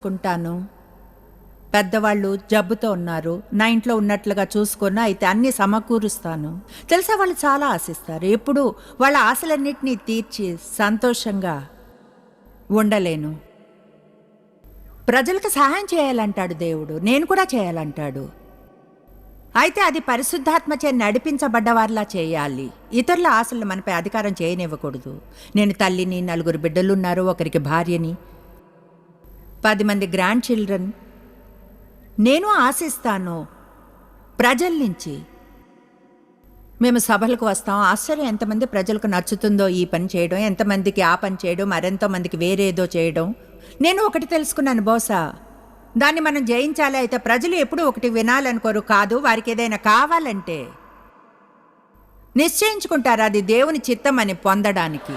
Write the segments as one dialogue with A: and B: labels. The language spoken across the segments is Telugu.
A: కుంటాను. పెద్దవాళ్ళు జబ్బుతో ఉన్నారు, నా ఇంట్లో ఉన్నట్లుగా చూసుకున్నా అయితే అన్నీ సమకూరుస్తాను. తెలుసా, వాళ్ళు చాలా ఆశిస్తారు. ఎప్పుడు వాళ్ళ ఆశలన్నిటినీ తీర్చి సంతోషంగా ఉండలేను. ప్రజలకు సహాయం చేయాలంటాడు దేవుడు, నేను కూడా చేయాలంటాడు. అయితే అది పరిశుద్ధాత్మచే నడిపించబడ్డవారిలా చేయాలి. ఇతరుల ఆశలు మనపై అధికారం చేయనివ్వకూడదు. నేను తల్లిని, 4 బిడ్డలున్నారు, ఒకరికి భార్యని, 10 మంది గ్రాండ్ చిల్డ్రన్. నేను ఆశిస్తాను ప్రజల నుంచి. మేము సభలకు వస్తాం, ఆశ్చర్యం ఎంతమంది ప్రజలకు నచ్చుతుందో ఈ పని చేయడం, ఎంతమందికి ఆ పని చేయడం, మరెంతో మందికి వేరేదో చేయడం. నేను ఒకటి తెలుసుకున్నాను, బహుశా దాన్ని మనం జయించాలి. అయితే ప్రజలు ఎప్పుడూ ఒకటి వినాలనుకోరు, కాదు వారికి ఏదైనా కావాలంటే నిశ్చయించుకుంటారు అది దేవుని చిత్తం అని పొందడానికి.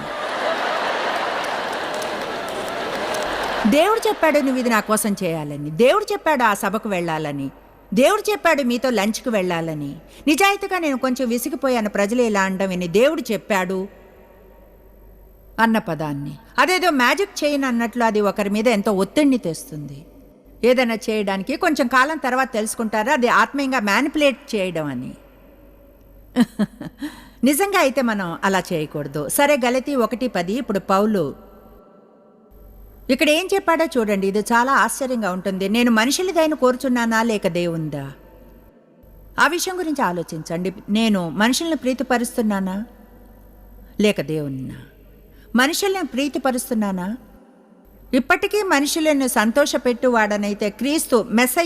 A: దేవుడు చెప్పాడు నువ్వు ఇది నా కోసం చేయాలని, దేవుడు చెప్పాడు ఆ సభకు వెళ్ళాలని, దేవుడు చెప్పాడు మీతో లంచ్కి వెళ్ళాలని. నిజాయితీగా నేను కొంచెం విసిగిపోయాను ప్రజలు ఇలా అనడం విని. దేవుడు చెప్పాడు అన్న పదాన్ని అదేదో మ్యాజిక్ చేయను అన్నట్లు అది ఒకరి మీద ఎంతో ఒత్తిడిని తెస్తుంది. ఏదైనా చేయడానికి కొంచెం కాలం తర్వాత తెలుసుకుంటారా అది ఆత్మీయంగా మ్యానిపులేట్ చేయడం అని. నిజంగా అయితే మనం అలా చేయకూడదు. సరే, గలతీ 1:10. ఇప్పుడు పౌలు ఇక్కడ ఏం చెప్పాడో చూడండి, ఇది చాలా ఆశ్చర్యంగా ఉంటుంది. నేను మనుషుల దయను కోరుచున్నానా లేక దేవుందా? ఆ విషయం గురించి ఆలోచించండి. నేను మనుషుల్ని ప్రీతిపరుస్తున్నానా లేక దేవున్నా? మనుషుల్ని ప్రీతిపరుస్తున్నానా? ఇప్పటికీ మనుషులను సంతోషపెట్టువాడనైతే క్రీస్తు మెస్సయ్య